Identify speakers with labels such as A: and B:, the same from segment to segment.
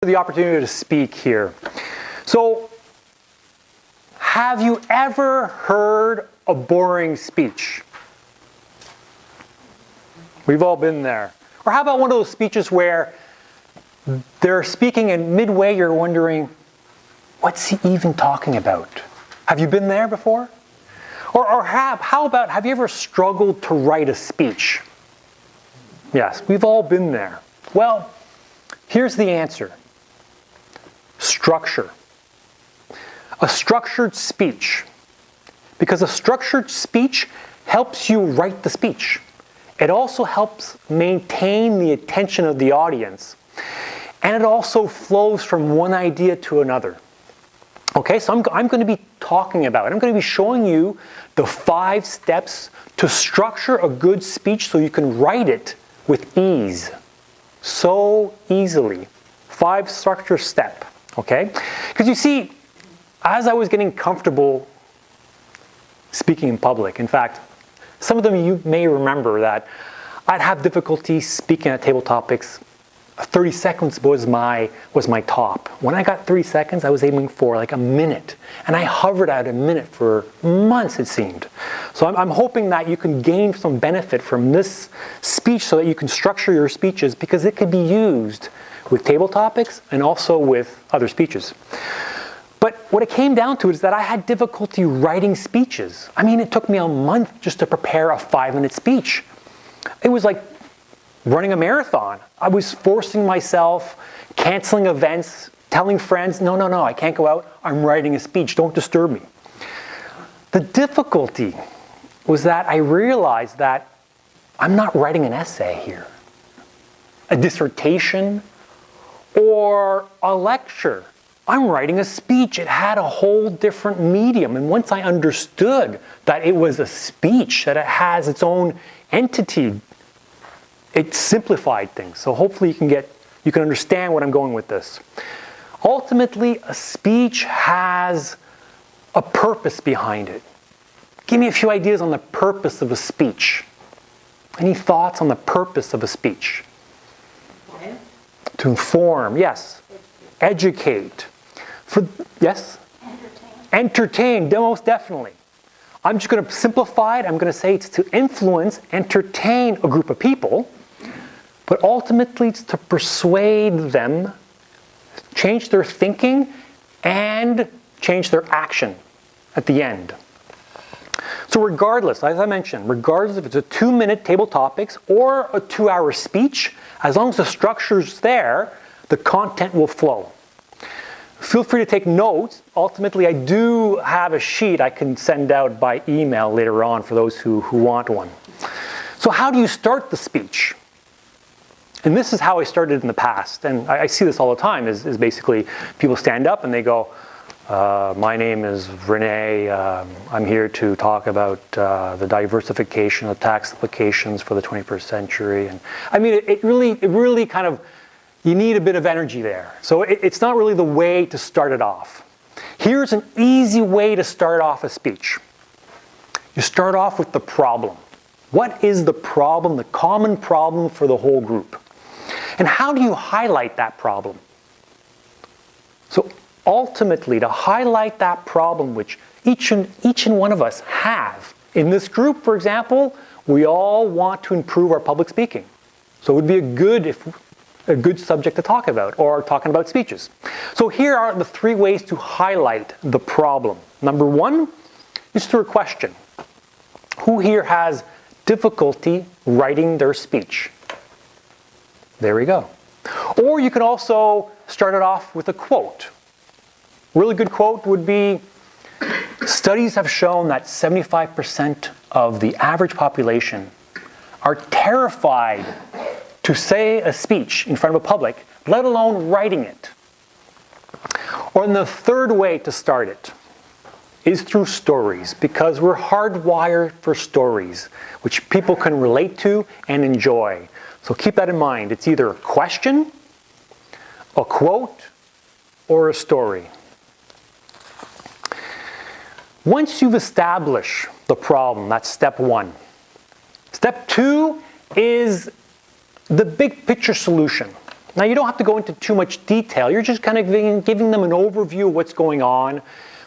A: The opportunity to speak here. So, have you ever heard a boring speech? We've all been there. Or how about one of those speeches where they're speaking and midway you're wondering, what's he even talking about? Have you been there before? Or how about, have you ever struggled to write a speech? Yes, we've all been there. Well, here's the answer. Structure. A structured speech. Because a structured speech helps you write the speech. It also helps maintain the attention of the audience. And it also flows from one idea to another. Okay, so I'm going to be talking about it. I'm going to be showing you the 5 steps to structure a good speech so you can write it with ease. So easily. 5 structure step. Okay? Because you see, as I was getting comfortable speaking in public, in fact, some of them you may remember that I'd have difficulty speaking at table topics. 30 seconds was my top. When I got 30 seconds, I was aiming for like a minute. And I hovered at a minute for months, it seemed. So I'm hoping that you can gain some benefit from this speech so that you can structure your speeches, because it could be used with table topics and also with other speeches. But what it came down to is that I had difficulty writing speeches. I mean, it took me a month just to prepare a 5-minute speech. It was like running a marathon. I was forcing myself, canceling events, telling friends, no, I can't go out. I'm writing a speech. Don't disturb me. The difficulty was that I realized that I'm not writing an essay here, a dissertation, or a lecture. I'm writing a speech. It had a whole different medium. And once I understood that it was a speech, that it has its own entity, it simplified things. So hopefully you can understand what I'm going with this. Ultimately, a speech has a purpose behind it. Give me a few ideas on the purpose of a speech. Any thoughts on the purpose of a speech? To inform, yes. Educate. Yes? Entertain, most definitely. I'm just going to simplify it. I'm going to say it's to influence, entertain a group of people, but ultimately it's to persuade them, change their thinking, and change their action at the end. So regardless, as I mentioned, regardless if it's a 2-minute table topics or a 2-hour speech, as long as the structure's there, the content will flow. Feel free to take notes. Ultimately, I do have a sheet I can send out by email later on for those who want one. So how do you start the speech? And this is how I started in the past. And I see this all the time, is basically people stand up and they go, my name is Renee. I'm here to talk about the diversification of tax applications for the 21st century. And I mean, it really kind of, you need a bit of energy there. So it's not really the way to start it off. Here's an easy way to start off a speech. You start off with the problem. What is the problem, the common problem for the whole group? And how do you highlight that problem? So ultimately, to highlight that problem which each and one of us have. In this group, for example, we all want to improve our public speaking. So it would be a good subject to talk about, or talking about speeches. So here are the 3 ways to highlight the problem. Number 1 is through a question. Who here has difficulty writing their speech? There we go. Or you can also start it off with a quote. Really good quote would be, studies have shown that 75% of the average population are terrified to say a speech in front of a public, let alone writing it. Or the 3rd way to start it is through stories, because we're hardwired for stories, which people can relate to and enjoy. So keep that in mind. It's either a question, a quote, or a story. Once you've established the problem, that's step 1. Step 2 is the big picture solution. Now, you don't have to go into too much detail. You're just kind of giving them an overview of what's going on,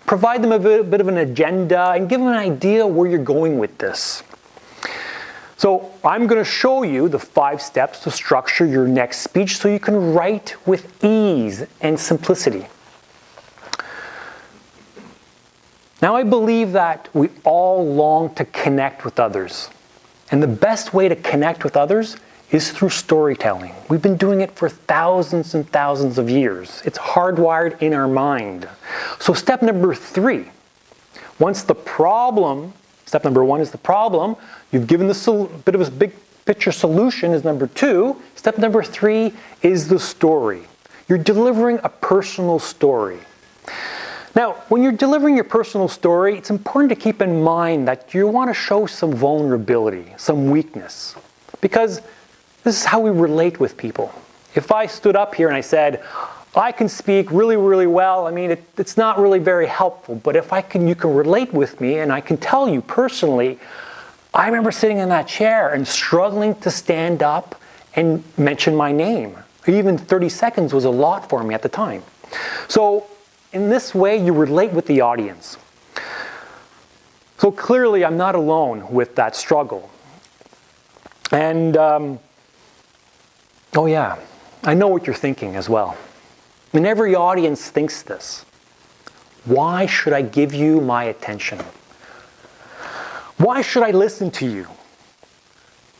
A: provide them a bit of an agenda, and give them an idea where you're going with this. So I'm going to show you the 5 steps to structure your next speech so you can write with ease and simplicity. Now, I believe that we all long to connect with others. And the best way to connect with others is through storytelling. We've been doing it for thousands and thousands of years. It's hardwired in our mind. So step number 3, once the problem, step number 1 is the problem, you've given the bit of a big picture solution is number 2. Step number 3 is the story. You're delivering a personal story. Now, when you're delivering your personal story, it's important to keep in mind that you want to show some vulnerability, some weakness, because this is how we relate with people. If I stood up here and I said, I can speak really, really well, I mean, it's not really very helpful, but if you can relate with me and I can tell you personally, I remember sitting in that chair and struggling to stand up and mention my name. Even 30 seconds was a lot for me at the time. So in this way, you relate with the audience. So clearly, I'm not alone with that struggle. And, oh yeah, I know what you're thinking as well. And every audience thinks this. Why should I give you my attention? Why should I listen to you?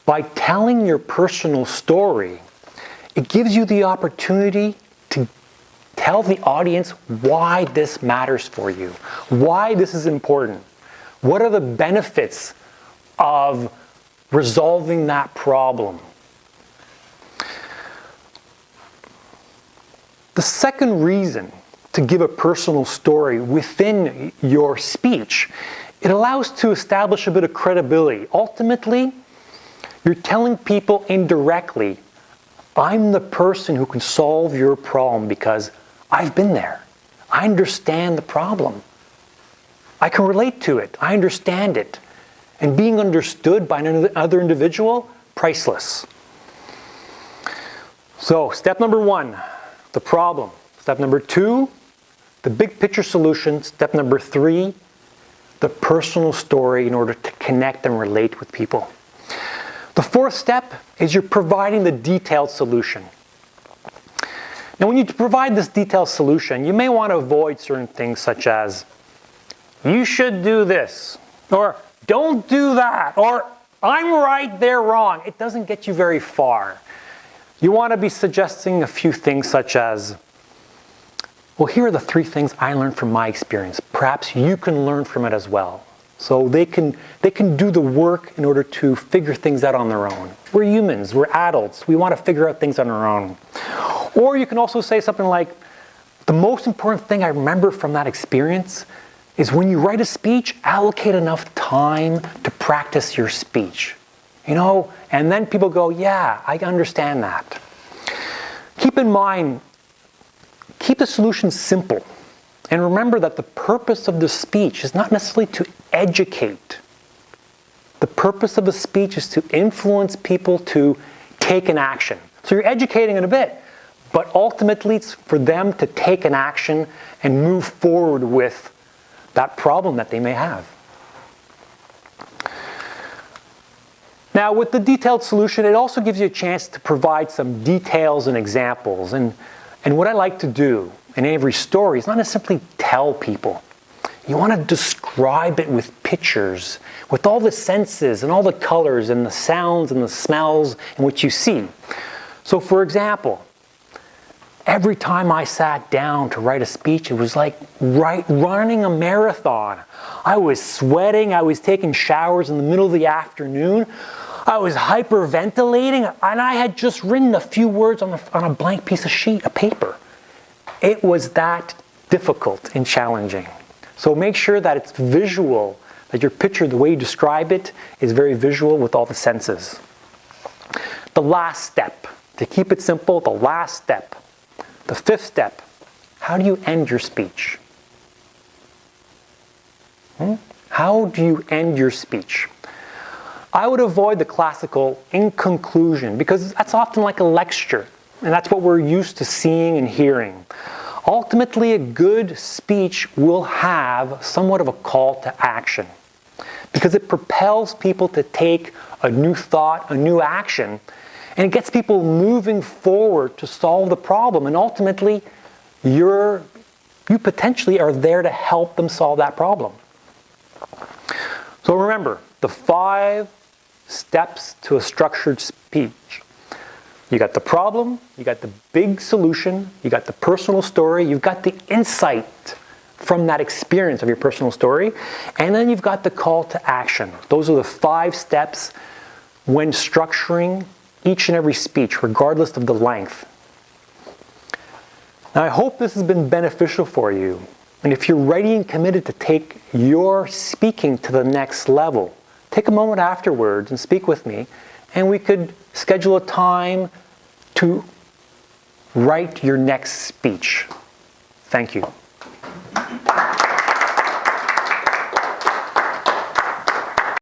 A: By telling your personal story, it gives you the opportunity to tell the audience why this matters for you, why this is important. What are the benefits of resolving that problem? The second reason to give a personal story within your speech, it allows to establish a bit of credibility. Ultimately, you're telling people indirectly, I'm the person who can solve your problem because I've been there. I understand the problem. I can relate to it. I understand it. And being understood by another individual, priceless. So, step number 1, the problem. Step number 2, the big picture solution. Step number 3, the personal story in order to connect and relate with people. The 4th step is you're providing the detailed solution. Now, when you provide this detailed solution, you may want to avoid certain things such as, you should do this, or don't do that, or I'm right, they're wrong. It doesn't get you very far. You want to be suggesting a few things such as, well, here are the 3 things I learned from my experience. Perhaps you can learn from it as well. So they can do the work in order to figure things out on their own. We're humans, we're adults, we want to figure out things on our own. Or you can also say something like, the most important thing I remember from that experience is when you write a speech, allocate enough time to practice your speech. You know, and then people go, yeah, I understand that. Keep in mind, keep the solution simple. And remember that the purpose of the speech is not necessarily to educate. The purpose of the speech is to influence people to take an action. So you're educating in a bit, but ultimately it's for them to take an action and move forward with that problem that they may have. Now, with the detailed solution, it also gives you a chance to provide some details and examples. And what I like to do in every story is not to simply tell people. You want to describe it with pictures, with all the senses and all the colors and the sounds and the smells and what you see. So, for example, every time I sat down to write a speech, it was like running a marathon. I was sweating, I was taking showers in the middle of the afternoon, I was hyperventilating, and I had just written a few words on a blank piece of paper. It was that difficult and challenging. So make sure that it's visual, that your picture, the way you describe it, is very visual with all the senses. The last step, to keep it simple, the last step, the 5th step, how do you end your speech? How do you end your speech? I would avoid the classical in conclusion, because that's often like a lecture. And that's what we're used to seeing and hearing. Ultimately, a good speech will have somewhat of a call to action because it propels people to take a new thought, a new action, and it gets people moving forward to solve the problem. And ultimately, you potentially are there to help them solve that problem. So remember, the 5 steps to a structured speech. You got the problem, you got the big solution, you got the personal story, you've got the insight from that experience of your personal story, and then you've got the call to action. Those are the 5 steps when structuring each and every speech, regardless of the length. Now, I hope this has been beneficial for you. And if you're ready and committed to take your speaking to the next level, take a moment afterwards and speak with me, and we could schedule a time to write your next speech. Thank you.